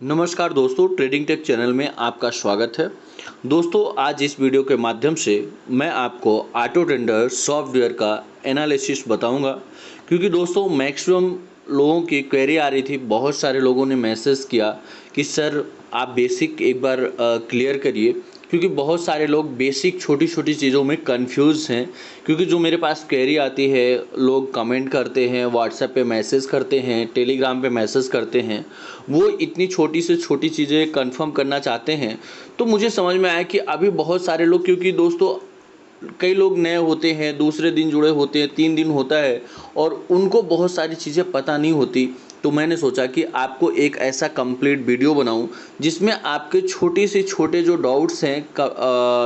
नमस्कार दोस्तों, trading take channel में आपका स्वागत है। दोस्तों, आज इस वीडियो के माध्यम से मैं आपको ऑटो ट्रेडर सॉफ्टवेयर का एनालिसिस बताऊंगा, क्योंकि दोस्तों मैक्सिमम लोगों की क्वेरी आ रही थी। बहुत सारे लोगों ने मैसेज किया कि सर आप बेसिक एक बार क्लियर करिए, क्योंकि बहुत सारे लोग बेसिक छोटी छोटी चीज़ों में कंफ्यूज हैं। क्योंकि जो मेरे पास क्वेरी आती है, लोग कमेंट करते हैं, व्हाट्सएप पे मैसेज करते हैं, टेलीग्राम पे मैसेज करते हैं, वो इतनी छोटी से छोटी चीज़ें कंफर्म करना चाहते हैं। तो मुझे समझ में आया कि अभी बहुत सारे लोग, क्योंकि दोस्तों कई लोग नए होते हैं, दूसरे दिन जुड़े होते हैं, 3 दिन होता है और उनको बहुत सारी चीज़ें पता नहीं होती। तो मैंने सोचा कि आपको एक ऐसा कंप्लीट वीडियो बनाऊं जिसमें आपके छोटे से छोटे जो डाउट्स हैं,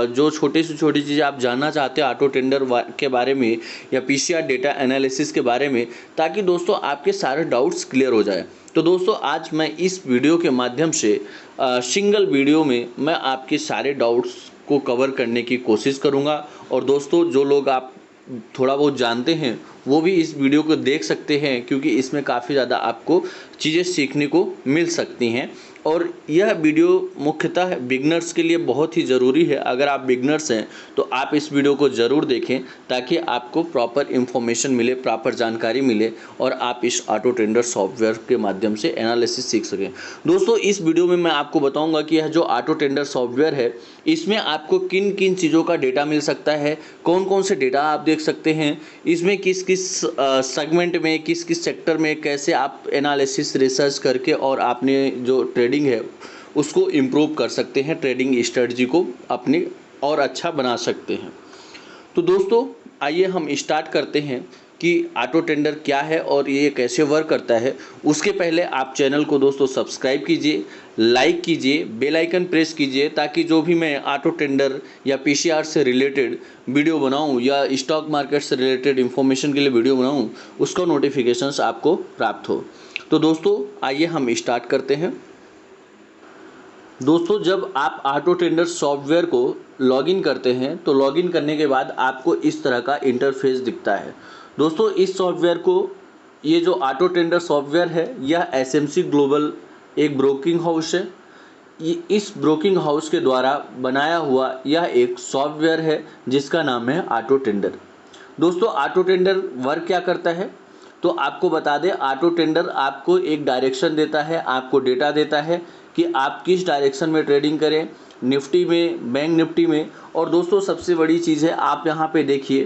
जो छोटे से छोटी चीज़ें आप जानना चाहते हैं ऑटो टेंडर के बारे में या पीसीआर डेटा एनालिसिस के बारे में, ताकि दोस्तों आपके सारे डाउट्स क्लियर हो जाए। तो दोस्तों आज मैं इस वीडियो के माध्यम से सिंगल वीडियो में मैं आपके सारे डाउट्स को कवर करने की कोशिश करूंगा। और दोस्तों जो लोग आप थोड़ा बहुत जानते हैं वो भी इस वीडियो को देख सकते हैं, क्योंकि इसमें काफ़ी ज़्यादा आपको चीज़ें सीखने को मिल सकती हैं। और यह वीडियो मुख्यतः बिगनर्स के लिए बहुत ही ज़रूरी है। अगर आप बिगनर्स हैं तो आप इस वीडियो को ज़रूर देखें, ताकि आपको प्रॉपर इन्फॉर्मेशन मिले, प्रॉपर जानकारी मिले और आप इस ऑटो ट्रेडर सॉफ्टवेयर के माध्यम से एनालिसिस सीख सकें। दोस्तों इस वीडियो में मैं आपको बताऊंगा कि यह जो ऑटो ट्रेडर सॉफ्टवेयर है, इसमें आपको किन किन चीज़ों का डेटा मिल सकता है, कौन कौन से डेटा आप देख सकते हैं, इसमें किस किस सेगमेंट में, किस किस सेक्टर में कैसे आप एनालिसिस रिसर्च करके और आपने जो ट्रेडिंग है उसको इम्प्रूव कर सकते हैं, ट्रेडिंग स्ट्रेटजी को अपनी और अच्छा बना सकते हैं। तो दोस्तों आइए हम स्टार्ट करते हैं कि ऑटो टेंडर क्या है और ये कैसे वर्क करता है। उसके पहले आप चैनल को दोस्तों सब्सक्राइब कीजिए, लाइक कीजिए, बेल आइकन प्रेस कीजिए, ताकि जो भी मैं ऑटो टेंडर या पीसीआर से रिलेटेड वीडियो बनाऊं या स्टॉक मार्केट से रिलेटेड इन्फॉर्मेशन के लिए वीडियो बनाऊं, उसका नोटिफिकेशंस आपको प्राप्त हो। तो दोस्तों आइए हम स्टार्ट करते हैं। दोस्तों जब आप ऑटो ट्रेडर सॉफ्टवेयर को लॉगिन करते हैं तो लॉगिन करने के बाद आपको इस तरह का इंटरफेस दिखता है। दोस्तों इस सॉफ्टवेयर को, ये जो ऑटो ट्रेडर सॉफ्टवेयर है, यह एसएमसी ग्लोबल एक ब्रोकिंग हाउस है। ये इस ब्रोकिंग हाउस के द्वारा बनाया हुआ यह एक सॉफ्टवेयर है जिसका नाम है ऑटो ट्रेडर। दोस्तों ऑटो ट्रेडर वर्क क्या करता है, तो आपको बता दें, ऑटो ट्रेडर आपको एक डायरेक्शन देता है, आपको डेटा देता है कि आप किस डायरेक्शन में ट्रेडिंग करें, निफ्टी में, बैंक निफ्टी में। और दोस्तों सबसे बड़ी चीज़ है, आप यहाँ पे देखिए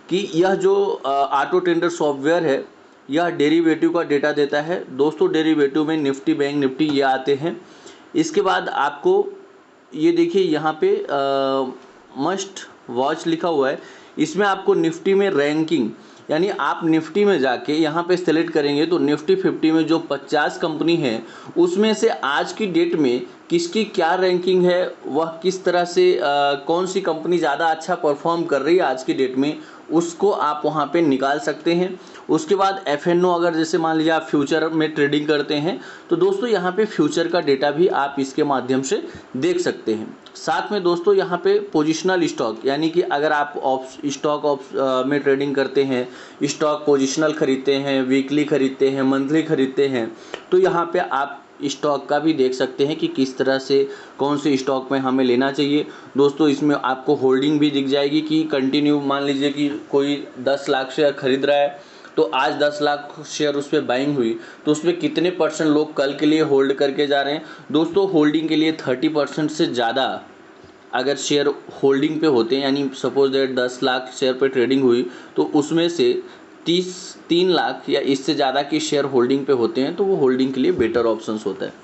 कि यह जो ऑटो ट्रेडर सॉफ्टवेयर है, यह डेरिवेटिव का डेटा देता है। दोस्तों डेरिवेटिव में निफ्टी, बैंक निफ्टी ये आते हैं। इसके बाद आपको ये देखिए यहाँ पे मस्ट वॉच लिखा हुआ है। इसमें आपको निफ्टी में रैंकिंग, यानी आप निफ्टी में जाके यहाँ पे सेलेक्ट करेंगे तो निफ्टी 50 में जो 50 कंपनी है उसमें से आज की डेट में किसकी क्या रैंकिंग है, वह किस तरह से कौन सी कंपनी ज़्यादा अच्छा परफॉर्म कर रही है आज की डेट में, उसको आप वहाँ पे निकाल सकते हैं। उसके बाद एफएनओ, अगर जैसे मान लीजिए आप फ्यूचर में ट्रेडिंग करते हैं तो दोस्तों यहाँ पे फ्यूचर का डेटा भी आप इसके माध्यम से देख सकते हैं। साथ में दोस्तों यहाँ पे पोजिशनल स्टॉक, यानी कि अगर आप स्टॉक में ट्रेडिंग करते हैं, स्टॉक पोजिशनल खरीदते हैं, वीकली खरीदते हैं, मंथली खरीदते हैं, तो यहाँ पे आप स्टॉक का भी देख सकते हैं कि किस तरह से कौन से स्टॉक में हमें लेना चाहिए। दोस्तों इसमें आपको होल्डिंग भी दिख जाएगी कि कंटिन्यू, मान लीजिए कि कोई 10 लाख शेयर खरीद रहा है तो आज 10 लाख शेयर उस पर बाइंग हुई, तो उसमें कितने परसेंट लोग कल के लिए होल्ड करके जा रहे हैं। दोस्तों होल्डिंग के लिए 30% से ज़्यादा अगर शेयर होल्डिंग पे होते हैं, यानी सपोज दैट 10 लाख शेयर पे ट्रेडिंग हुई तो उसमें से 3 लाख या इससे ज़्यादा की शेयर होल्डिंग पे होते हैं, तो वो होल्डिंग के लिए बेटर ऑप्शंस होता है।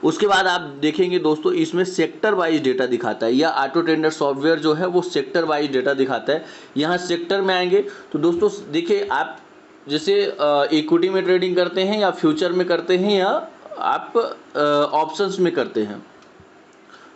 उसके बाद आप देखेंगे दोस्तों इसमें सेक्टर वाइज डेटा दिखाता है। यह ऑटो ट्रेडर सॉफ्टवेयर जो है वो सेक्टर वाइज डेटा दिखाता है। यहाँ सेक्टर में आएंगे तो दोस्तों देखिए, आप जैसे इक्विटी में ट्रेडिंग करते हैं या फ्यूचर में करते हैं या आप ऑप्शंस में करते हैं,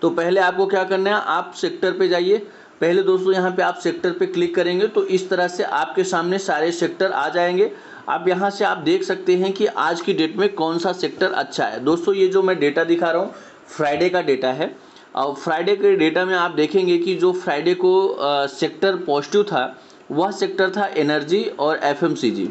तो पहले आपको क्या करना है, आप सेक्टर पे जाइए। पहले दोस्तों यहाँ पे आप सेक्टर पे क्लिक करेंगे तो इस तरह से आपके सामने सारे सेक्टर आ जाएंगे। आप यहाँ से आप देख सकते हैं कि आज की डेट में कौन सा सेक्टर अच्छा है। दोस्तों ये जो मैं डेटा दिखा रहा हूँ फ्राइडे का डेटा है, और फ्राइडे के डेटा में आप देखेंगे कि जो फ्राइडे को सेक्टर पॉजिटिव था वह सेक्टर था एनर्जी और एफएमसीजी।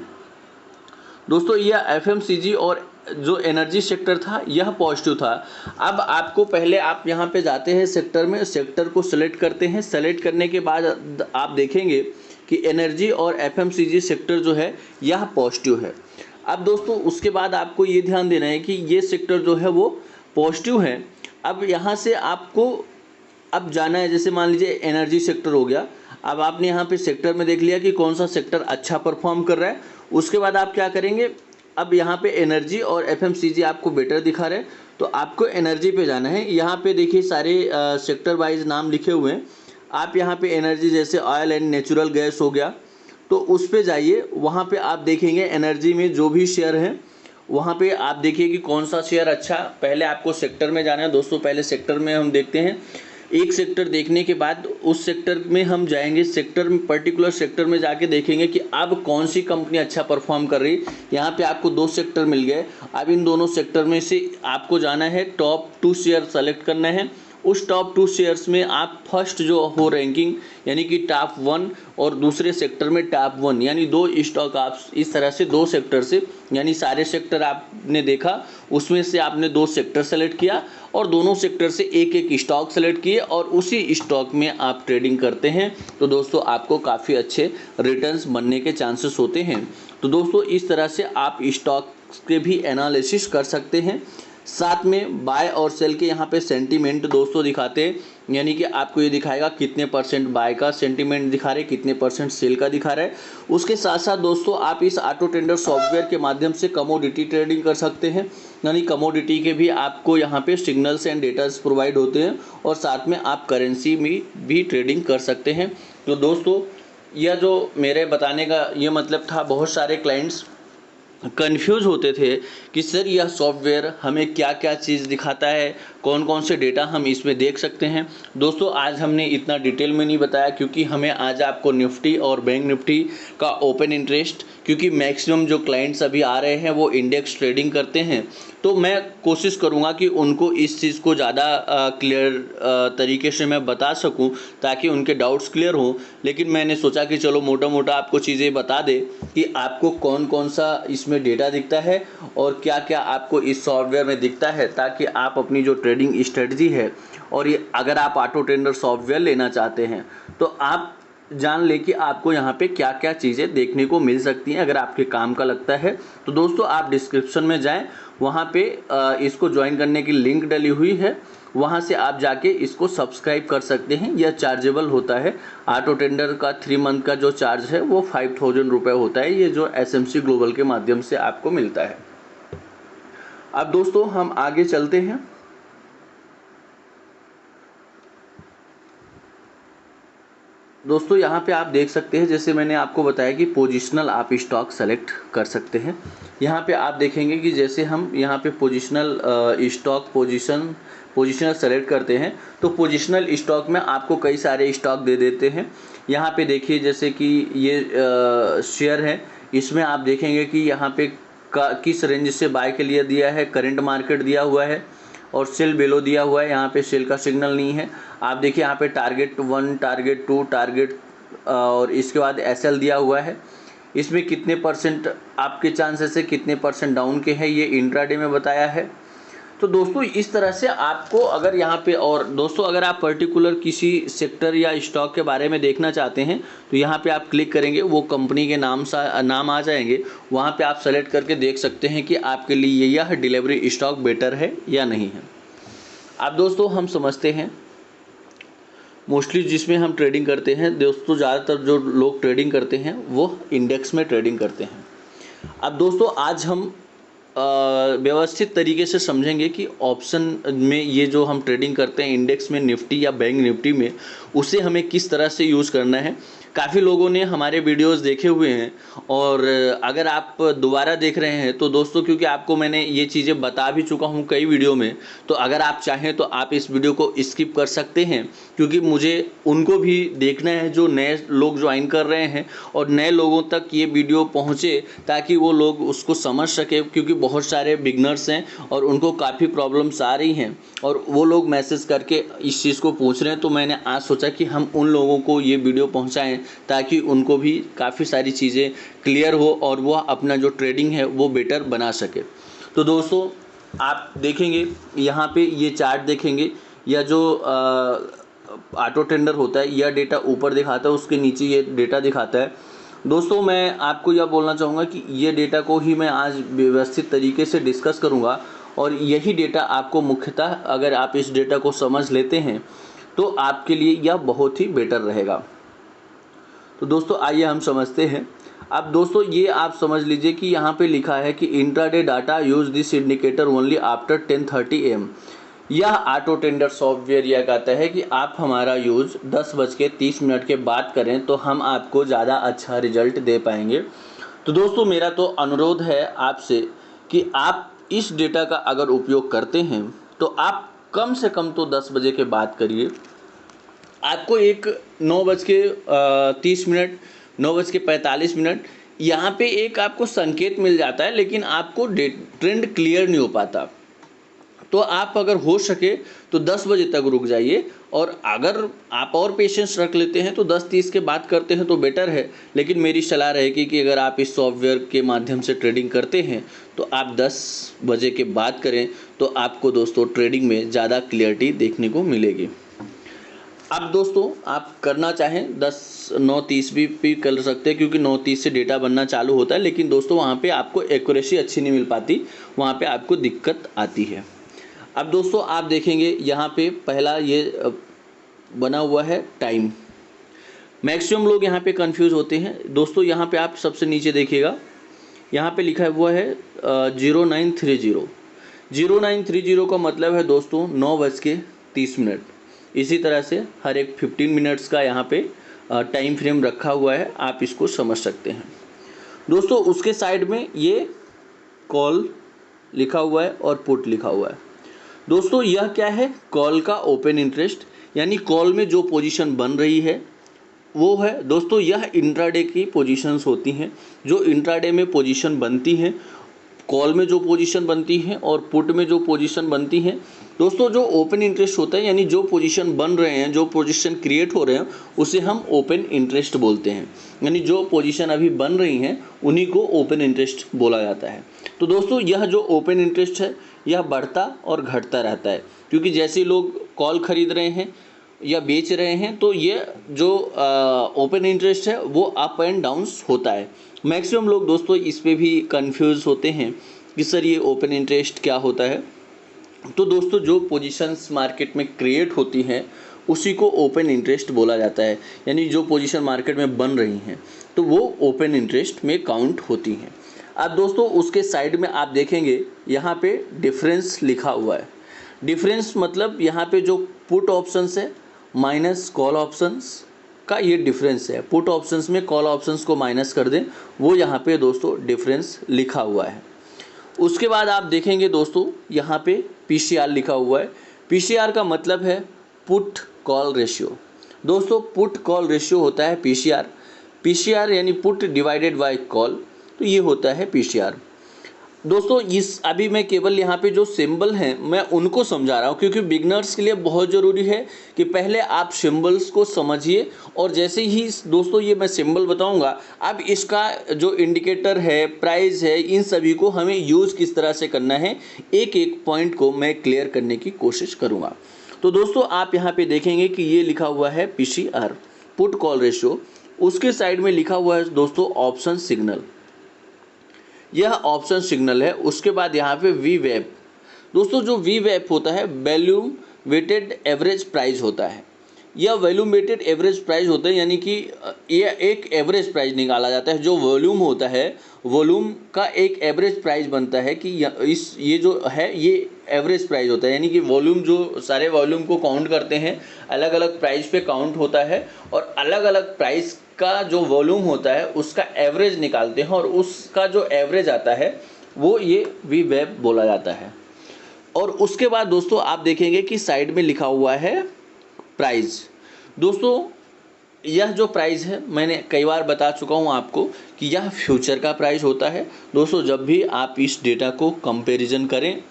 दोस्तों यह एफएमसीजी और जो एनर्जी सेक्टर था यह पॉजिटिव था। अब आपको पहले आप यहाँ पे जाते हैं सेक्टर में, सेक्टर को सेलेक्ट करते हैं। सेलेक्ट करने के बाद आप देखेंगे कि एनर्जी और एफएमसीजी सेक्टर जो है यह पॉजिटिव है। अब दोस्तों उसके बाद आपको ये ध्यान देना है कि ये सेक्टर जो है वो पॉजिटिव है। अब यहाँ से आपको अब जाना है, जैसे मान लीजिए एनर्जी सेक्टर हो गया। अब आपने यहाँ पे सेक्टर में देख लिया कि कौन सा सेक्टर अच्छा परफॉर्म कर रहा है। उसके बाद आप क्या करेंगे, अब यहाँ पे एनर्जी और एफएमसीजी आपको बेटर दिखा रहे हैं तो आपको एनर्जी पे जाना है। यहाँ पे देखिए सारे सेक्टर वाइज नाम लिखे हुए हैं। आप यहाँ पे एनर्जी जैसे ऑयल एंड नेचुरल गैस हो गया तो उस पे जाइए। वहाँ पे आप देखेंगे एनर्जी में जो भी शेयर हैं वहाँ पे आप देखिए कि कौन सा शेयर अच्छा। पहले आपको सेक्टर में जाना है दोस्तों। पहले सेक्टर में हम देखते हैं, एक सेक्टर देखने के बाद उस सेक्टर में हम जाएंगे। सेक्टर में पर्टिकुलर सेक्टर में जाके देखेंगे कि अब कौन सी कंपनी अच्छा परफॉर्म कर रही है। यहाँ पे आपको 2 सेक्टर मिल गए। अब इन दोनों सेक्टर में से आपको जाना है, टॉप 2 शेयर सेलेक्ट करना है। उस टॉप 2 शेयर्स में आप फर्स्ट जो हो रैंकिंग यानी कि टॉप 1 और दूसरे सेक्टर में टॉप 1 यानी 2 स्टॉक आप इस तरह से 2 सेक्टर से, यानी सारे सेक्टर आपने देखा उसमें से आपने 2 सेक्टर सेलेक्ट किया और दोनों सेक्टर से एक एक स्टॉक सेलेक्ट किए और उसी स्टॉक में आप ट्रेडिंग करते हैं तो दोस्तों आपको काफ़ी अच्छे रिटर्न्स बनने के चांसेस होते हैं। तो दोस्तों इस तरह से आप स्टॉक के भी एनालिसिस कर सकते हैं। साथ में बाय और सेल के यहाँ पे सेंटीमेंट दोस्तों दिखाते हैं, यानी कि आपको ये दिखाएगा कितने % बाय का सेंटीमेंट दिखा रहे, कितने % सेल का दिखा रहा है। उसके साथ साथ दोस्तों आप इस ऑटो ट्रेडर सॉफ्टवेयर के माध्यम से कमोडिटी ट्रेडिंग कर सकते हैं, यानी कमोडिटी के भी आपको यहाँ पे सिग्नल्स एंड डेटास प्रोवाइड होते हैं और साथ में आप करेंसी में भी ट्रेडिंग कर सकते हैं। तो दोस्तों यह जो मेरे बताने का ये मतलब था, बहुत सारे क्लाइंट्स कंफ्यूज होते थे कि सर यह सॉफ्टवेयर हमें क्या क्या चीज़ दिखाता है, कौन कौन से डेटा हम इसमें देख सकते हैं। दोस्तों आज हमने इतना डिटेल में नहीं बताया क्योंकि हमें आज आपको निफ्टी और बैंक निफ्टी का ओपन इंटरेस्ट, क्योंकि मैक्सिमम जो क्लाइंट्स अभी आ रहे हैं वो इंडेक्स ट्रेडिंग करते हैं तो मैं कोशिश करूंगा कि उनको इस चीज़ को ज़्यादा क्लियर तरीके से मैं बता सकूं ताकि उनके डाउट्स क्लियर हों। लेकिन मैंने सोचा कि चलो मोटा मोटा आपको चीज़ें बता दे कि आपको कौन कौन सा इसमें डेटा दिखता है और क्या क्या आपको इस सॉफ्टवेयर में दिखता है, ताकि आप अपनी जो ट्रेडिंग स्ट्रेटजी है और ये अगर आप ऑटो ट्रेडर सॉफ्टवेयर लेना चाहते हैं तो आप जान ले कि आपको यहाँ पे क्या क्या चीज़ें देखने को मिल सकती हैं। अगर आपके काम का लगता है तो दोस्तों आप डिस्क्रिप्शन में जाएं, वहाँ पे इसको ज्वाइन करने की लिंक डली हुई है, वहाँ से आप जाके इसको सब्सक्राइब कर सकते हैं। यह चार्जेबल होता है। ऑटो ट्रेडर का 3 मंथ का जो चार्ज है वो 5000 रुपये होता है, ये जो SMC ग्लोबल के माध्यम से आपको मिलता है। अब दोस्तों हम आगे चलते हैं। दोस्तों यहाँ पे आप देख सकते हैं, जैसे मैंने आपको बताया कि पोजिशनल आप स्टॉक सेलेक्ट कर सकते हैं। यहाँ पे आप देखेंगे कि जैसे हम यहाँ पे पोजिशनल स्टॉक पोजिशनल सेलेक्ट करते हैं तो पोजिशनल स्टॉक में आपको कई सारे स्टॉक दे देते हैं। यहाँ पे देखिए जैसे कि ये शेयर है, इसमें आप देखेंगे कि यहाँ पे किस रेंज से बाय के लिए दिया है, करंट मार्केट दिया हुआ है और सेल बेलो दिया हुआ है। यहाँ पे सेल का सिग्नल नहीं है। आप देखिए यहाँ पे टारगेट 1, टारगेट 2, टारगेट और इसके बाद SL दिया हुआ है। इसमें कितने % आपके चांसेस है, कितने % डाउन के हैं, ये इंट्राडे में बताया है। तो दोस्तों इस तरह से आपको अगर यहाँ पे, और दोस्तों अगर आप पर्टिकुलर किसी सेक्टर या स्टॉक के बारे में देखना चाहते हैं तो यहाँ पे आप क्लिक करेंगे, वो कंपनी के नाम आ जाएंगे, वहाँ पे आप सेलेक्ट करके देख सकते हैं कि आपके लिए यह डिलीवरी स्टॉक बेटर है या नहीं है। अब दोस्तों हम समझते हैं मोस्टली जिसमें हम ट्रेडिंग करते हैं, दोस्तों ज़्यादातर जो लोग ट्रेडिंग करते हैं वो इंडेक्स में ट्रेडिंग करते हैं। अब दोस्तों आज हम व्यवस्थित तरीके से समझेंगे कि ऑप्शन में ये जो हम ट्रेडिंग करते हैं इंडेक्स में, निफ्टी या बैंक निफ्टी में, उसे हमें किस तरह से यूज़ करना है। काफ़ी लोगों ने हमारे वीडियोस देखे हुए हैं और अगर आप दोबारा देख रहे हैं तो दोस्तों क्योंकि आपको मैंने ये चीज़ें बता भी चुका हूँ कई वीडियो में, तो अगर आप चाहें तो आप इस वीडियो को स्किप कर सकते हैं क्योंकि मुझे उनको भी देखना है जो नए लोग ज्वाइन कर रहे हैं और नए लोगों तक ये वीडियो पहुँचे ताकि वो लोग उसको समझ सके, क्योंकि बहुत सारे बिगनर्स हैं और उनको काफ़ी प्रॉब्लम्स आ रही हैं और वो लोग मैसेज करके इस चीज़ को पूछ रहे हैं। तो मैंने आज सोचा कि हम उन लोगों को ये वीडियो पहुंचाएं ताकि उनको भी काफ़ी सारी चीज़ें क्लियर हो और वो अपना जो ट्रेडिंग है वो बेटर बना सके। तो दोस्तों आप देखेंगे यहाँ पे ये चार्ट देखेंगे, या जो ऑटो टेंडर होता है यह डेटा ऊपर दिखाता है, उसके नीचे ये डेटा दिखाता है। दोस्तों मैं आपको यह बोलना चाहूँगा कि ये डेटा को ही मैं आज व्यवस्थित तरीके से डिस्कस करूँगा, और यही डेटा आपको मुख्यतः अगर आप इस डेटा को समझ लेते हैं तो आपके लिए यह बहुत ही बेटर रहेगा। तो दोस्तों आइए हम समझते हैं। अब दोस्तों ये आप समझ लीजिए कि यहाँ पे लिखा है कि intraday data use this indicator only after 10:30 AM। यह ऑटो टेंडर सॉफ्टवेयर यह कहता है कि आप हमारा यूज़ 10:30 के बाद करें तो हम आपको ज़्यादा अच्छा रिजल्ट दे पाएंगे। तो दोस्तों मेरा तो अनुरोध है आपसे कि आप इस डेटा का अगर उपयोग करते हैं तो आप कम से कम तो 10 बजे के बाद करिए। आपको एक 9:30 9:45 यहाँ पे एक आपको संकेत मिल जाता है, लेकिन आपको ट्रेंड क्लियर नहीं हो पाता। तो आप अगर हो सके तो 10 बजे तक रुक जाइए, और अगर आप और पेशेंस रख लेते हैं तो 10:30 के बाद करते हैं तो बेटर है। लेकिन मेरी सलाह रहेगी कि अगर आप इस सॉफ्टवेयर के माध्यम से ट्रेडिंग करते हैं तो आप 10 बजे के बाद करें, तो आपको दोस्तों ट्रेडिंग में ज़्यादा क्लियरिटी देखने को मिलेगी। अब दोस्तों आप करना चाहें 9:30 भी कर सकते हैं, क्योंकि 9:30 से डेटा बनना चालू होता है, लेकिन दोस्तों वहाँ पे आपको एक्यूरेसी अच्छी नहीं मिल पाती, वहाँ पे आपको दिक्कत आती है। अब दोस्तों आप देखेंगे यहाँ पे पहला ये बना हुआ है टाइम। मैक्सिमम लोग यहाँ पे कंफ्यूज होते हैं दोस्तों। यहाँ पे आप सबसे नीचे देखिएगा, यहाँ पे लिखा हुआ है 0930। 0930 का मतलब है दोस्तों 9:30। इसी तरह से हर एक 15 मिनट्स का यहाँ पे टाइम फ्रेम रखा हुआ है, आप इसको समझ सकते हैं दोस्तों। उसके साइड में ये कॉल लिखा हुआ है और पुट लिखा हुआ है। दोस्तों यह क्या है, कॉल का ओपन इंटरेस्ट, यानी कॉल में जो पोजीशन बन रही है वो है दोस्तों, यह इंट्राडे की पोजीशंस होती हैं। जो इंट्राडे में पोजीशन बनती हैं, कॉल में जो पोजीशन बनती हैं और पुट में जो पोजीशन बनती हैं दोस्तों, जो ओपन इंटरेस्ट होता है, यानी जो पोजीशन बन रहे हैं, जो पोजीशन क्रिएट हो रहे हैं, उसे हम ओपन इंटरेस्ट बोलते हैं। यानी जो पोजीशन अभी बन रही हैं उन्हीं को ओपन इंटरेस्ट बोला जाता है। तो दोस्तों यह जो ओपन इंटरेस्ट है यह बढ़ता और घटता रहता है, क्योंकि जैसे लोग कॉल खरीद रहे हैं या बेच रहे हैं तो ये जो ओपन इंटरेस्ट है वो अप एंड डाउन्स होता है। मैक्सिमम लोग दोस्तों इस पे भी कंफ्यूज होते हैं कि सर ये ओपन इंटरेस्ट क्या होता है। तो दोस्तों जो पोजीशंस मार्केट में क्रिएट होती हैं उसी को ओपन इंटरेस्ट बोला जाता है, यानी जो पोजीशन मार्केट में बन रही हैं तो वो ओपन इंटरेस्ट में काउंट होती हैं। अब दोस्तों उसके साइड में आप देखेंगे यहाँ पे डिफरेंस लिखा हुआ है। डिफरेंस मतलब यहाँ पे जो पुट ऑप्शंस है माइनस कॉल ऑप्शंस का ये डिफरेंस है। पुट ऑप्शंस में कॉल ऑप्शंस को माइनस कर दें, वो यहाँ पे दोस्तों डिफरेंस लिखा हुआ है। उसके बाद आप देखेंगे दोस्तों यहाँ पे पीसीआर लिखा हुआ है। पीसीआर का मतलब है पुट कॉल रेशियो। दोस्तों पुट कॉल रेशियो होता है पीसीआर। पीसीआर यानी पुट डिवाइडेड बाय कॉल, तो ये होता है पीसीआर। दोस्तों इस अभी मैं केवल यहाँ पे जो सिंबल हैं मैं उनको समझा रहा हूँ, क्योंकि बिगनर्स के लिए बहुत ज़रूरी है कि पहले आप सिंबल्स को समझिए, और जैसे ही दोस्तों ये मैं सिंबल बताऊँगा, अब इसका जो इंडिकेटर है, प्राइस है, इन सभी को हमें यूज़ किस तरह से करना है, एक एक पॉइंट को मैं क्लियर करने की कोशिश करूँगा। तो दोस्तों आप यहाँ पे देखेंगे कि ये लिखा हुआ है पीसीआर, पुट कॉल रेशियो। उसके साइड में लिखा हुआ है दोस्तों ऑप्शन सिग्नल, यह ऑप्शन सिग्नल है। उसके बाद यहाँ पे वी वेब। दोस्तों जो वी वेब होता है वॉल्यूम वेटेड एवरेज प्राइस होता है। यह वॉल्यूम वेटेड एवरेज प्राइस होता है, यानी कि यह एक एवरेज प्राइस निकाला जाता है। जो वॉल्यूम होता है, वॉल्यूम का एक एवरेज प्राइस बनता है कि ये जो है ये एवरेज प्राइस होता है, यानी कि वॉल्यूम जो सारे वॉल्यूम को काउंट करते हैं अलग अलग प्राइस पे काउंट होता है, और अलग अलग प्राइस का जो वॉल्यूम होता है उसका एवरेज निकालते हैं, और उसका जो एवरेज आता है वो ये वी वेब बोला जाता है। और उसके बाद दोस्तों आप देखेंगे कि साइड में लिखा हुआ है प्राइस। दोस्तों यह जो प्राइस है मैंने कई बार बता चुका हूँ आपको कि यह फ्यूचर का प्राइस होता है। दोस्तों जब भी आप इस डेटा को कंपैरिजन करें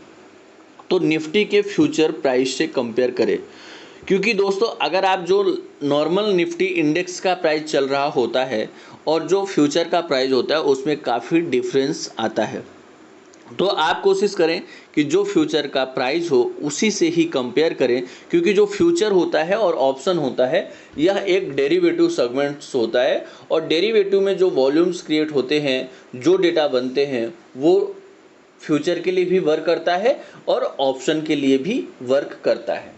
तो निफ्टी के फ्यूचर प्राइस से कंपेयर करें, क्योंकि दोस्तों अगर आप जो नॉर्मल निफ्टी इंडेक्स का प्राइस चल रहा होता है और जो फ्यूचर का प्राइस होता है उसमें काफ़ी डिफरेंस आता है। तो आप कोशिश करें कि जो फ्यूचर का प्राइस हो उसी से ही कंपेयर करें, क्योंकि जो फ्यूचर होता है और ऑप्शन होता है यह एक डेरिवेटिव सेगमेंट्स होता है, और डेरिवेटिव में जो वॉल्यूम्स क्रिएट होते हैं, जो डेटा बनते हैं, वो फ्यूचर के लिए भी वर्क करता है और ऑप्शन के लिए भी वर्क करता है।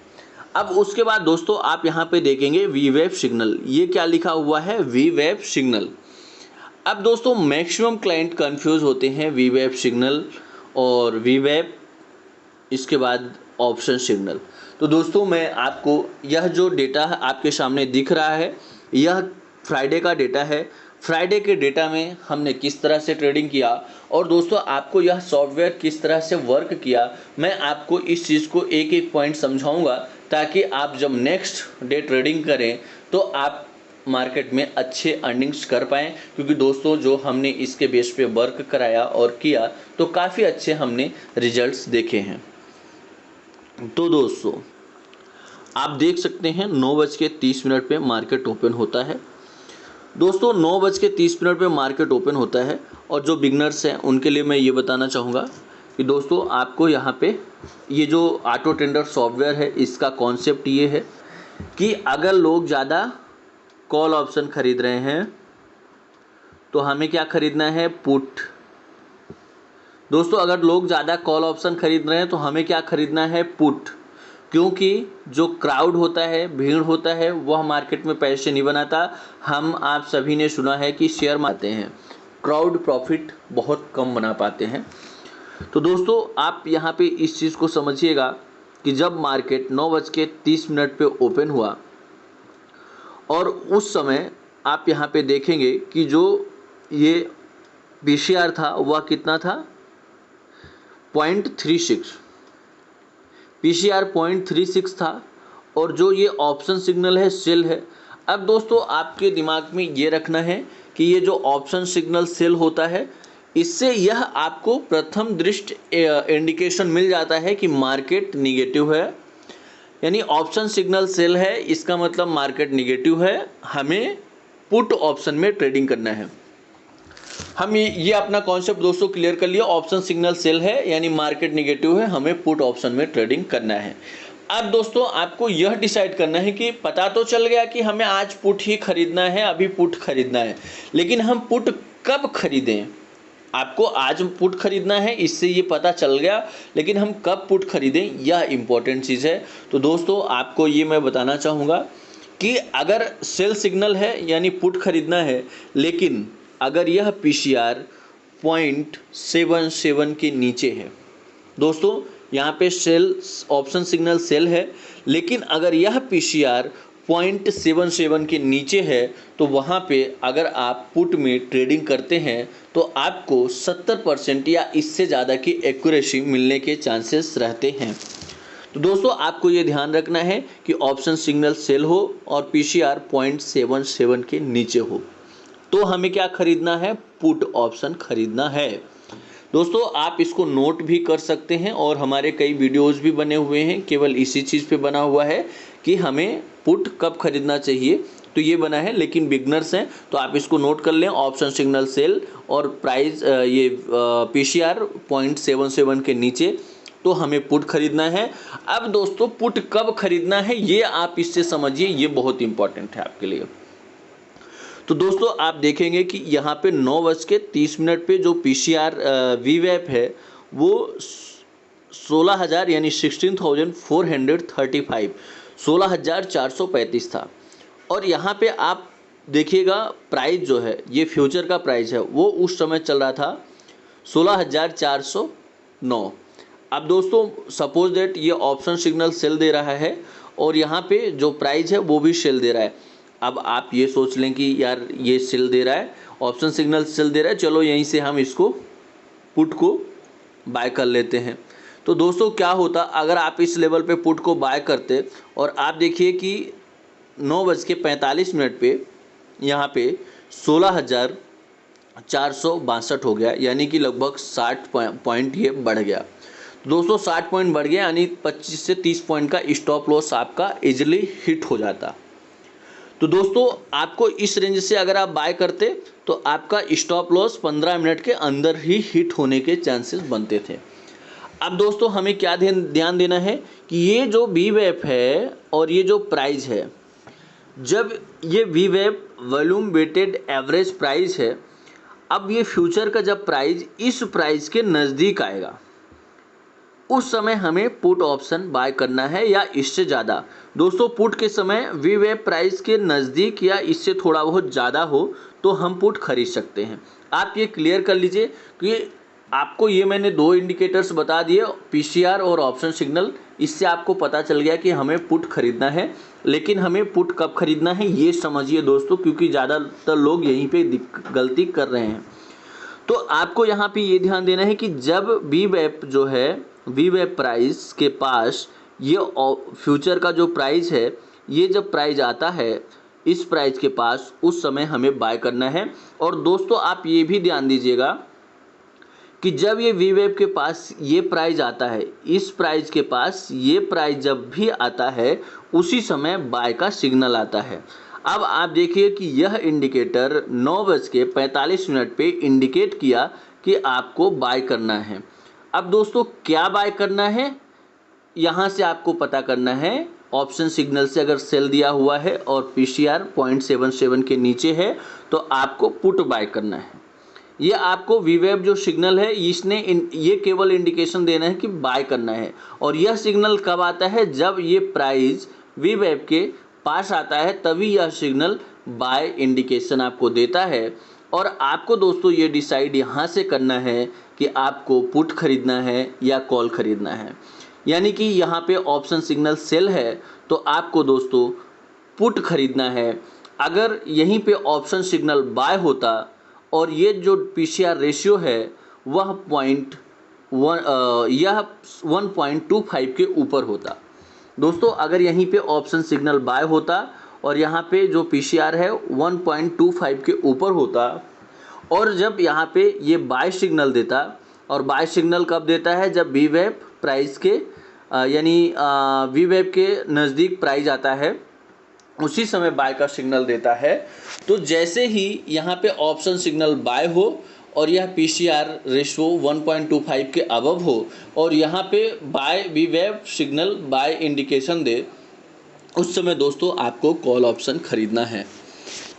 अब उसके बाद दोस्तों आप यहाँ पे देखेंगे वीवेब सिग्नल, ये क्या लिखा हुआ है, वीवेब सिग्नल। अब दोस्तों मैक्सिमम क्लाइंट कंफ्यूज होते हैं वीवेब सिग्नल और वीवेब, इसके बाद ऑप्शन सिग्नल। तो दोस्तों मैं आपको यह जो डेटा आपके सामने दिख रहा है, यह फ्राइडे का डेटा है। फ्राइडे के डेटा में हमने किस तरह से ट्रेडिंग किया और दोस्तों आपको यह सॉफ्टवेयर किस तरह से वर्क किया, मैं आपको इस चीज़ को एक एक पॉइंट समझाऊंगा, ताकि आप जब नेक्स्ट डे ट्रेडिंग करें तो आप मार्केट में अच्छे अर्निंग्स कर पाएँ। क्योंकि दोस्तों जो हमने इसके बेस पे वर्क कराया और किया तो काफ़ी अच्छे हमने रिजल्ट्स देखे हैं। तो दोस्तों आप देख सकते हैं 9:30 पे मार्केट ओपन होता है। दोस्तों 9:30 पे मार्केट ओपन होता है, और जो बिगनर्स हैं उनके लिए मैं ये बताना चाहूँगा कि दोस्तों आपको यहाँ पे ये जो ऑटो ट्रेडर सॉफ्टवेयर है, इसका कॉन्सेप्ट ये है कि अगर लोग ज़्यादा कॉल ऑप्शन खरीद रहे हैं तो हमें क्या खरीदना है, पुट। दोस्तों अगर लोग ज़्यादा कॉल ऑप्शन खरीद रहे हैं तो हमें क्या खरीदना है, पुट। क्योंकि जो क्राउड होता है, भीड़ होता है, वह मार्केट में पैसे नहीं बनाता। हम आप सभी ने सुना है कि शेयर मारते हैं, क्राउड प्रॉफिट बहुत कम बना पाते हैं। तो दोस्तों आप यहाँ पे इस चीज़ को समझिएगा कि जब मार्केट 9:30 पे ओपन हुआ और उस समय आप यहाँ पे देखेंगे कि जो ये पीसीआर था वह कितना था, 0.36, पीसीआर 0.36 था, और जो ये ऑप्शन सिग्नल है सेल है। अब दोस्तों आपके दिमाग में ये रखना है कि ये जो ऑप्शन सिग्नल सेल होता है, इससे यह आपको प्रथम दृष्टि इंडिकेशन मिल जाता है कि मार्केट निगेटिव है, यानी ऑप्शन सिग्नल सेल है, इसका मतलब मार्केट निगेटिव है, हमें पुट ऑप्शन में ट्रेडिंग करना है। हम ये अपना कॉन्सेप्ट दोस्तों क्लियर कर लिया, ऑप्शन सिग्नल सेल है यानी मार्केट निगेटिव है, हमें पुट ऑप्शन में ट्रेडिंग करना है। अब दोस्तों आपको यह डिसाइड करना है कि पता तो चल गया कि हमें आज पुट ही खरीदना है, अभी पुट खरीदना है, लेकिन हम पुट कब खरीदें। आपको आज पुट खरीदना है, इससे ये पता चल गया, लेकिन हम कब पुट खरीदें यह इम्पोर्टेंट चीज़ है। तो दोस्तों आपको ये मैं बताना चाहूँगा कि अगर सेल सिग्नल है यानी पुट खरीदना है, लेकिन अगर यह पीसीआर 0.77 के नीचे है, दोस्तों यहाँ पे सेल ऑप्शन सिग्नल सेल है, लेकिन अगर यह पीसीआर 0.77 के नीचे है तो वहाँ पे अगर आप पुट में ट्रेडिंग करते हैं तो आपको 70% या इससे ज़्यादा की एक्यूरेसी मिलने के चांसेस रहते हैं। तो दोस्तों आपको ये ध्यान रखना है कि ऑप्शन सिग्नल सेल हो और पीसीआर 0.77 के नीचे हो, तो हमें क्या खरीदना है, पुट ऑप्शन खरीदना है। दोस्तों आप इसको नोट भी कर सकते हैं, और हमारे कई वीडियोस भी बने हुए हैं केवल इसी चीज़ पे बना हुआ है कि हमें पुट कब खरीदना चाहिए, तो ये बना है। लेकिन बिगनर्स हैं तो आप इसको नोट कर लें, ऑप्शन सिग्नल सेल और प्राइस ये पीसीआर 0.77 के नीचे, तो हमें पुट खरीदना है। अब दोस्तों पुट कब खरीदना है ये आप इससे समझिए, ये बहुत इंपॉर्टेंट है आपके लिए। तो दोस्तों आप देखेंगे कि यहाँ पे 9:30 पे जो पीसीआर वीवेप है वो 16,000 यानी 16,435, 16,435 था। और यहाँ पे आप देखिएगा प्राइस जो है, ये फ्यूचर का प्राइस है, वो उस समय चल रहा था 16,409। अब दोस्तों सपोज दैट ये ऑप्शन सिग्नल सेल दे रहा है और यहाँ पे जो प्राइस है वो भी सेल दे रहा है। अब आप ये सोच लें कि यार ये सेल दे रहा है, ऑप्शन सिग्नल सेल दे रहा है, चलो यहीं से हम इसको पुट को बाय कर लेते हैं। तो दोस्तों क्या होता अगर आप इस लेवल पे पुट को बाय करते, और आप देखिए कि 9:45 पे यहाँ पे 16,462 हो गया, यानी कि लगभग 60 पॉइंट ये बढ़ गया। दोस्तों 60 पॉइंट बढ़ गया यानी 25 से 30 पॉइंट का स्टॉप लॉस आपका इजीली हिट हो जाता। तो दोस्तों आपको इस रेंज से अगर आप बाय करते तो आपका स्टॉप लॉस 15 मिनट के अंदर ही हिट होने के चांसेस बनते थे। अब दोस्तों हमें क्या ध्यान देना है कि ये जो VWAP है और ये जो प्राइस है, जब ये VWAP volume weighted average price है, अब ये फ्यूचर का जब प्राइस इस प्राइस के नज़दीक आएगा उस समय हमें पुट ऑप्शन बाय करना है या इससे ज़्यादा। दोस्तों पुट के समय VWAP प्राइस के नज़दीक या इससे थोड़ा बहुत ज़्यादा हो तो हम पुट खरीद सकते हैं। आप ये क्लियर कर लीजिए कि आपको ये मैंने दो इंडिकेटर्स बता दिए, PCR और ऑप्शन सिग्नल। इससे आपको पता चल गया कि हमें पुट खरीदना है, लेकिन हमें पुट कब खरीदना है ये समझिए दोस्तों, क्योंकि ज़्यादातर लोग यहीं पे गलती कर रहे हैं। तो आपको यहाँ पे ये ध्यान देना है कि जब VWAP जो है, VWAP प्राइस के पास ये फ्यूचर का जो प्राइस है, ये जब प्राइस आता है इस प्राइस के पास, उस समय हमें बाय करना है। और दोस्तों आप ये भी ध्यान दीजिएगा कि जब ये VWAP के पास ये प्राइस आता है, इस प्राइस के पास ये प्राइस जब भी आता है उसी समय बाय का सिग्नल आता है। अब आप देखिए कि यह इंडिकेटर 9:45 पे इंडिकेट किया कि आपको बाय करना है। अब दोस्तों क्या बाय करना है, यहाँ से आपको पता करना है। ऑप्शन सिग्नल से अगर सेल दिया हुआ है और PCR 0.77 के नीचे है तो आपको पुट बाय करना है। ये आपको VWAP जो सिग्नल है ये केवल इंडिकेशन देना है कि बाय करना है। और यह सिग्नल कब आता है, जब ये प्राइस VWAP के पास आता है तभी यह सिग्नल बाय इंडिकेशन आपको देता है। और आपको दोस्तों ये डिसाइड यहाँ से करना है कि आपको पुट खरीदना है या कॉल खरीदना है। यानी कि यहाँ पे ऑप्शन सिग्नल सेल है तो आपको दोस्तों पुट खरीदना है। अगर यहीं पे ऑप्शन सिग्नल बाय होता और ये जो PCR रेशियो है वह 1.25 के ऊपर होता। दोस्तों अगर यहीं पे ऑप्शन सिग्नल बाय होता और यहाँ पे जो PCR है 1.25 के ऊपर होता, और जब यहाँ पे ये बाय सिग्नल देता, और बाय सिग्नल कब देता है, जब VWAP प्राइस के यानी VWAP के नज़दीक प्राइस आता है उसी समय बाय का सिग्नल देता है। तो जैसे ही यहाँ पे ऑप्शन सिग्नल बाय हो और यह PCR रेशो 1.25 के अबव हो और यहाँ पे buy VWAP signal buy indication दे, उस समय दोस्तों आपको कॉल ऑप्शन खरीदना है।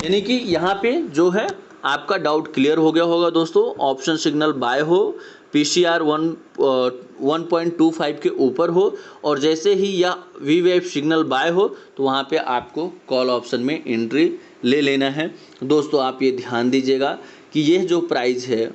यानी कि यहाँ पे जो है आपका डाउट क्लियर हो गया होगा दोस्तों। ऑप्शन सिग्नल बाय हो, PCR 1.25 के ऊपर हो और जैसे ही यह VWAP सिग्नल बाय हो तो वहाँ पे आपको कॉल ऑप्शन में एंट्री ले लेना है। दोस्तों आप ये ध्यान दीजिएगा कि यह जो प्राइस है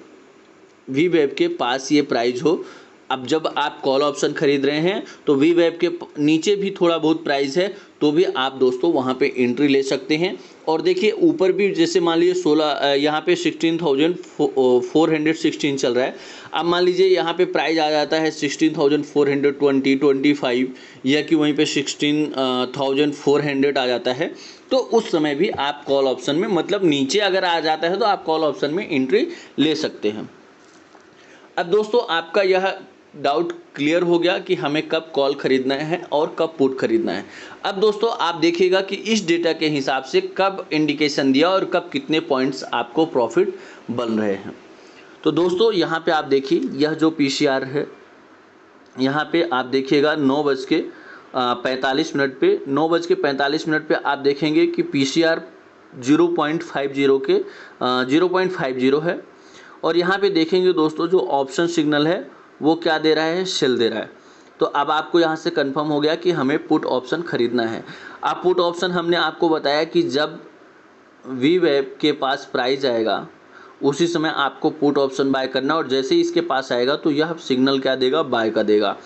VWAP के पास ये प्राइस हो। अब जब आप कॉल ऑप्शन खरीद रहे हैं तो VWAP के नीचे भी थोड़ा बहुत प्राइस है तो भी आप दोस्तों वहाँ पे एंट्री ले सकते हैं। और देखिए ऊपर भी जैसे मान लीजिए 16 यहाँ पे 16,416 चल रहा है। अब मान लीजिए यहाँ पे प्राइस आ जाता है 16,420 25 या कि वहीं पे 16,400 आ जाता है, तो उस समय भी आप कॉल ऑप्शन में, मतलब नीचे अगर आ जाता है तो आप कॉल ऑप्शन में एंट्री ले सकते हैं। अब दोस्तों आपका यह डाउट क्लियर हो गया कि हमें कब कॉल खरीदना है और कब पुट खरीदना है। अब दोस्तों आप देखिएगा कि इस डेटा के हिसाब से कब इंडिकेशन दिया और कब कितने पॉइंट्स आपको प्रॉफिट बन रहे हैं। तो दोस्तों यहाँ पे आप देखिए यह जो PCR है, यहाँ पे आप देखिएगा 9:45 पे 9:45 पे आप देखेंगे कि PCR 0.50 है। और यहाँ पे देखेंगे दोस्तों जो ऑप्शन सिग्नल है वो क्या दे रहा है, सेल दे रहा है। तो अब आपको यहाँ से कंफर्म हो गया कि हमें पुट ऑप्शन खरीदना है। अब पुट ऑप्शन हमने आपको बताया कि जब VWAP के पास प्राइस आएगा उसी समय आपको पुट ऑप्शन बाय करना, और जैसे ही इसके पास आएगा तो यह सिग्नल क्या देगा, बाय का देगा।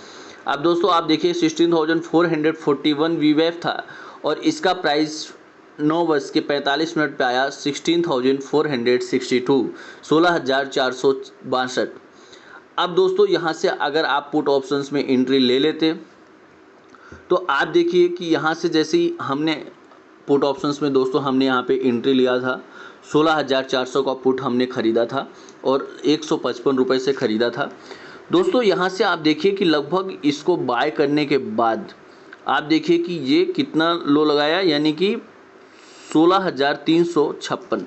अब दोस्तों आप देखिए 16,441 VWAP था और इसका प्राइस 9:45 पे आया 16,462, 16,462। अब दोस्तों यहाँ से अगर आप पुट ऑप्शंस में एंट्री ले लेते तो आप देखिए कि यहाँ से जैसे ही हमने पुट ऑप्शंस में दोस्तों हमने यहाँ पे एंट्री लिया था, 16,400 का पुट हमने ख़रीदा था और 155 रुपये से ख़रीदा था। दोस्तों यहाँ से आप देखिए कि लगभग इसको बाय करने के बाद आप देखिए कि ये कितना लो लगाया, यानी कि 16,356।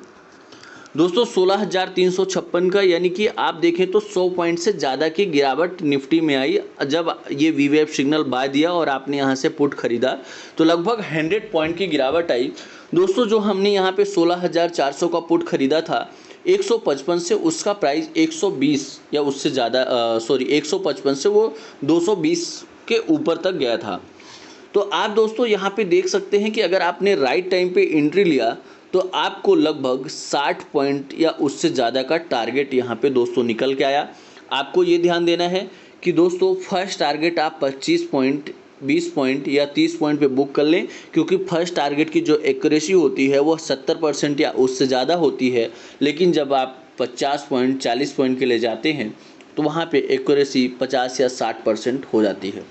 दोस्तों 16,356 का यानी कि आप देखें तो 100 पॉइंट से ज़्यादा की गिरावट निफ्टी में आई जब ये वीवेब सिग्नल बाय दिया और आपने यहाँ से पुट खरीदा तो लगभग 100 पॉइंट की गिरावट आई। दोस्तों जो हमने यहाँ पे 16,400 का पुट खरीदा था 155 से उसका प्राइस 120 या उससे ज़्यादा 155 से वो 220 के ऊपर तक गया था। तो आप दोस्तों यहाँ पे देख सकते हैं कि अगर आपने राइट टाइम पे एंट्री लिया तो आपको लगभग 60 पॉइंट या उससे ज़्यादा का टारगेट यहाँ पे दोस्तों निकल के आया। आपको ये ध्यान देना है कि दोस्तों फर्स्ट टारगेट आप 25 पॉइंट 20 पॉइंट या 30 पॉइंट पे बुक कर लें, क्योंकि फर्स्ट टारगेट की जो एक्यूरेसी होती है वो 70% या उससे ज़्यादा होती है, लेकिन जब आप 50 पॉइंट 40 पॉइंट के लिए जाते हैं तो वहाँ पे एक्यूरेसी 50 या 60% हो जाती है।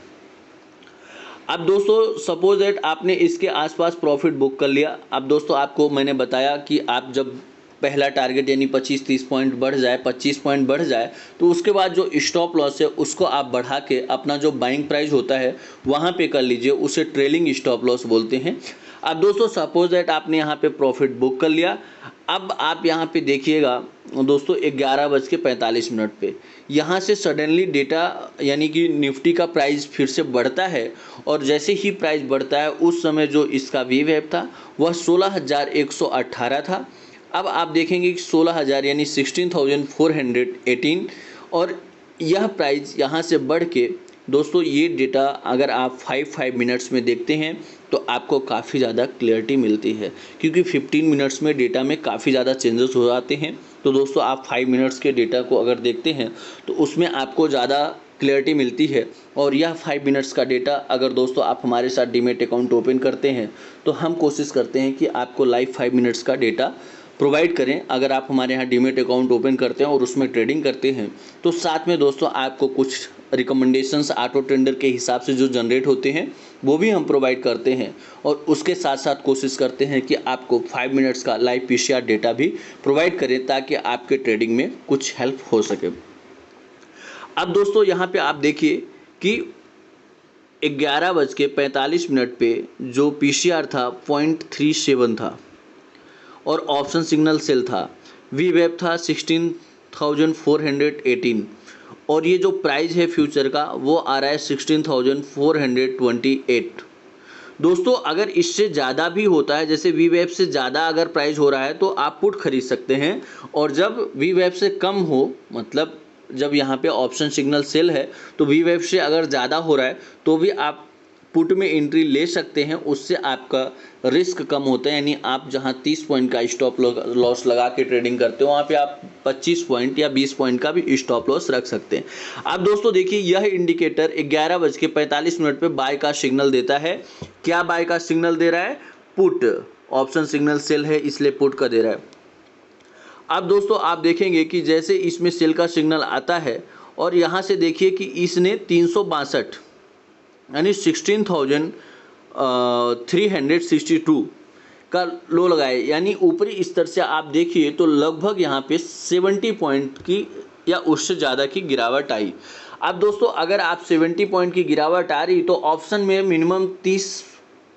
अब दोस्तों सपोज दैट आपने इसके आसपास प्रॉफिट बुक कर लिया। अब दोस्तों आपको मैंने बताया कि आप जब पहला टारगेट यानी 25-30 पॉइंट बढ़ जाए 25 पॉइंट बढ़ जाए तो उसके बाद जो स्टॉप लॉस है उसको आप बढ़ा के अपना जो बाइंग प्राइस होता है वहाँ पे कर लीजिए, उसे ट्रेलिंग स्टॉप लॉस बोलते हैं। अब दोस्तों सपोज दैट आपने यहाँ पे प्रॉफिट बुक कर लिया। अब आप यहाँ पे देखिएगा दोस्तों 11:45 पे यहाँ से सडनली डेटा यानी कि निफ्टी का प्राइस फिर से बढ़ता है और जैसे ही प्राइस बढ़ता है उस समय जो इसका वीवेब था वह 16,118 था। अब आप देखेंगे कि 16,000 यानी 16,418 और यह प्राइस यहाँ से बढ़ के दोस्तों ये डेटा अगर आप 5 मिनट्स में देखते हैं तो आपको काफ़ी ज़्यादा क्लियरिटी मिलती है, क्योंकि 15 मिनट्स में डेटा में काफ़ी ज़्यादा चेंजेस हो जाते हैं। तो दोस्तों आप 5 मिनट्स के डेटा को अगर देखते हैं तो उसमें आपको ज़्यादा क्लियरिटी मिलती है। और यह 5 मिनट्स का डेटा अगर दोस्तों आप हमारे साथ डीमैट अकाउंट ओपन करते हैं तो हम कोशिश करते हैं कि आपको लाइव 5 मिनट्स का डेटा प्रोवाइड करें। अगर आप हमारे यहाँ डीमैट अकाउंट ओपन करते हैं और उसमें ट्रेडिंग करते हैं तो साथ में दोस्तों आपको कुछ रिकमेंडेशंस ऑटो ट्रेडर के हिसाब से जो जनरेट होते हैं वो भी हम प्रोवाइड करते हैं और उसके साथ साथ कोशिश करते हैं कि आपको 5 मिनट्स का लाइव पीसीआर डेटा भी प्रोवाइड करें ताकि आपके ट्रेडिंग में कुछ हेल्प हो सके। अब दोस्तों यहाँ पे आप देखिए कि 11:45 पे जो पीसीआर था 0.37 था और ऑप्शन सिग्नल सेल था, वीवेब था 16,418 और ये जो प्राइस है फ्यूचर का वो आ रहा है 16,428। दोस्तों अगर इससे ज़्यादा भी होता है, जैसे वीवेब से ज़्यादा अगर प्राइस हो रहा है तो आप पुट खरीद सकते हैं, और जब वीवेब से कम हो मतलब जब यहाँ पे ऑप्शन सिग्नल सेल है तो वीवेब से अगर ज़्यादा हो रहा है तो भी आप पुट में एंट्री ले सकते हैं। उससे आपका रिस्क कम होता है, यानी आप जहां 30 पॉइंट का स्टॉप लॉस लगा के ट्रेडिंग करते हो वहां पे आप 25 पॉइंट या 20 पॉइंट का भी स्टॉप लॉस रख सकते हैं। अब दोस्तों देखिए यह इंडिकेटर 11:45 पे बाय का सिग्नल देता है। क्या बाय का सिग्नल दे रहा है? पुट। ऑप्शन सिग्नल सेल है इसलिए पुट का दे रहा है। अब दोस्तों आप देखेंगे कि जैसे इसमें सेल का सिग्नल आता है और यहाँ से देखिए कि इसने 362 यानी 16,362 का लो लगाए, यानी ऊपरी स्तर से आप देखिए तो लगभग यहाँ पे 70 पॉइंट की या उससे ज़्यादा की गिरावट आई। अब दोस्तों अगर आप 70 पॉइंट की गिरावट आ रही तो ऑप्शन में मिनिमम 30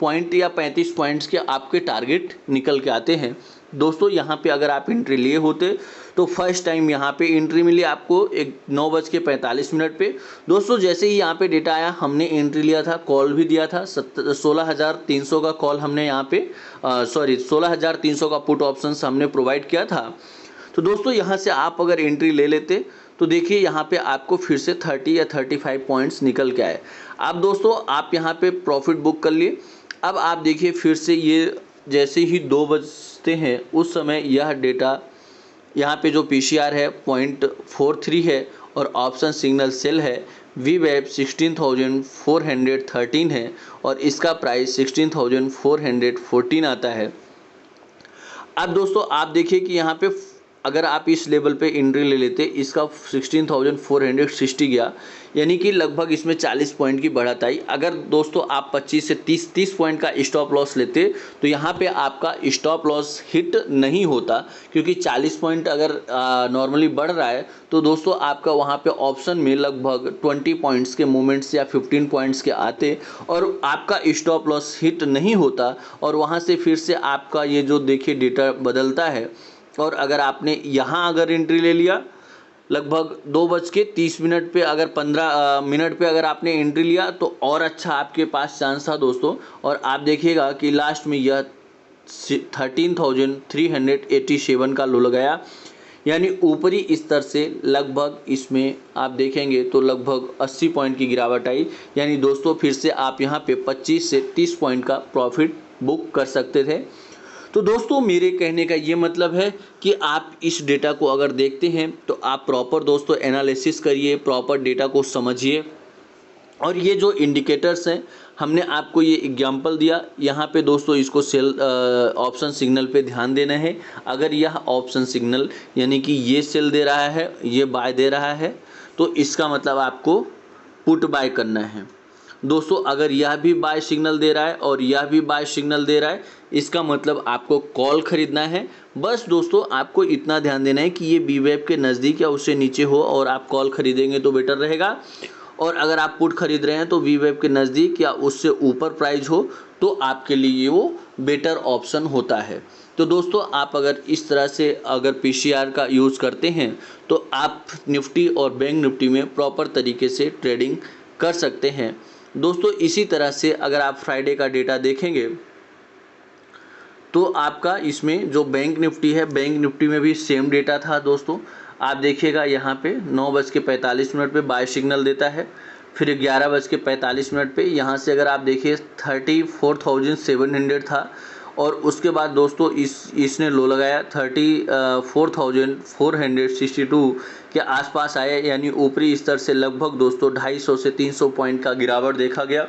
पॉइंट या 35 पॉइंट्स के आपके टारगेट निकल के आते हैं। दोस्तों यहाँ पे अगर आप एंट्री लिए होते तो फर्स्ट टाइम यहाँ पे एंट्री मिली आपको 9:45 पे। दोस्तों जैसे ही यहाँ पे डेटा आया हमने एंट्री लिया था, कॉल भी दिया था 16,300 का कॉल हमने यहाँ पे 16,300 का पुट ऑप्शन हमने प्रोवाइड किया था। तो दोस्तों यहाँ से आप अगर एंट्री ले लेते तो देखिए यहाँ पे आपको फिर से 30 या 35 पॉइंट्स निकल के आए। अब दोस्तों आप यहाँ पे प्रॉफिट बुक कर लिए। अब आप देखिए फिर से ये जैसे ही 2 बजते हैं उस समय यह डेटा यहाँ पे जो पीसीआर है 0.43 है और ऑप्शन सिग्नल सेल है, वीवेब 16,413 है और इसका प्राइस 16,414 आता है। अब दोस्तों आप देखिए कि यहाँ पे अगर आप इस लेवल पे एंट्री ले लेते, इसका 16,460 गया, यानी कि लगभग इसमें 40 पॉइंट की बढ़त आई। अगर दोस्तों आप 25 से 30 पॉइंट का स्टॉप लॉस लेते तो यहाँ पे आपका स्टॉप लॉस हिट नहीं होता, क्योंकि 40 पॉइंट अगर नॉर्मली बढ़ रहा है तो दोस्तों आपका वहाँ पे ऑप्शन में लगभग 20 पॉइंट्स के मूवमेंट्स या 15 पॉइंट्स के आते और आपका स्टॉप लॉस हिट नहीं होता, और वहाँ से फिर से आपका ये जो देखिए डेटा बदलता है। और अगर आपने यहाँ अगर एंट्री ले लिया लगभग 2:30 पे, अगर 15 मिनट पे अगर आपने एंट्री लिया तो और अच्छा आपके पास चांस था दोस्तों। और आप देखिएगा कि लास्ट में यह 13,387 का लो लगाया, यानी ऊपरी स्तर से लगभग इसमें आप देखेंगे तो लगभग 80 पॉइंट की गिरावट आई। यानी दोस्तों फिर से आप यहाँ पे 25 से 30 पॉइंट का प्रॉफिट बुक कर सकते थे। तो दोस्तों मेरे कहने का ये मतलब है कि आप इस डेटा को अगर देखते हैं तो आप प्रॉपर दोस्तों एनालिसिस करिए, प्रॉपर डेटा को समझिए। और ये जो इंडिकेटर्स हैं हमने आपको ये एग्जांपल दिया, यहाँ पे दोस्तों इसको सेल ऑप्शन सिग्नल पे ध्यान देना है। अगर यह ऑप्शन सिग्नल यानी कि ये सेल दे रहा है, ये बाय दे रहा है, तो इसका मतलब आपको पुट बाय करना है दोस्तों। अगर यह भी बाय सिग्नल दे रहा है और यह भी बाय सिग्नल दे रहा है, इसका मतलब आपको कॉल खरीदना है। बस दोस्तों आपको इतना ध्यान देना है कि ये बी वेब के नज़दीक या उससे नीचे हो और आप कॉल खरीदेंगे तो बेटर रहेगा। और अगर आप पुट खरीद रहे हैं तो वी वेब के नज़दीक या उससे ऊपर प्राइस हो तो आपके लिए वो बेटर ऑप्शन होता है। तो दोस्तों आप अगर इस तरह से अगर पीसीआर का यूज़ करते हैं तो आप निफ्टी और बैंक निफ्टी में प्रॉपर तरीके से ट्रेडिंग कर सकते हैं दोस्तों। इसी तरह से अगर आप फ्राइडे का डेटा देखेंगे तो आपका इसमें जो बैंक निफ्टी है, बैंक निफ्टी में भी सेम डेटा था दोस्तों। आप देखिएगा यहाँ पे 9:45 पे बाय सिग्नल देता है, फिर 11:45 पे यहाँ से अगर आप देखिए 34,700 था, और उसके बाद दोस्तों इसने लो लगाया 34,462 के आसपास आया, यानी ऊपरी स्तर से लगभग दोस्तों 250 से 300 पॉइंट का गिरावट देखा गया।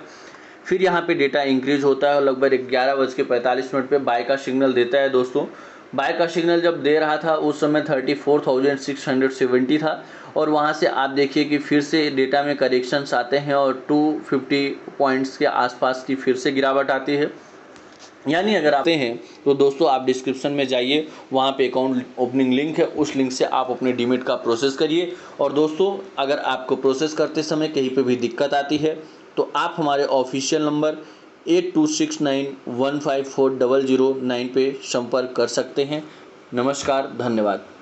फिर यहाँ पे डेटा इंक्रीज होता है और लगभग 11:45 पे बाय का सिग्नल देता है दोस्तों। बाय का सिग्नल जब दे रहा था उस समय 34,670 था, और वहाँ से आप देखिए कि फिर से डेटा में करेक्शंस आते हैं और 250 पॉइंट्स के आसपास की फिर से गिरावट आती है। यानी अगर आते हैं तो दोस्तों आप डिस्क्रिप्शन में जाइए, वहाँ पे अकाउंट ओपनिंग लिंक है, उस लिंक से आप अपने डीमेट का प्रोसेस करिए। और दोस्तों अगर आपको प्रोसेस करते समय कहीं पे भी दिक्कत आती है तो आप हमारे ऑफिशियल नंबर 8269154009 पे संपर्क कर सकते हैं। नमस्कार, धन्यवाद।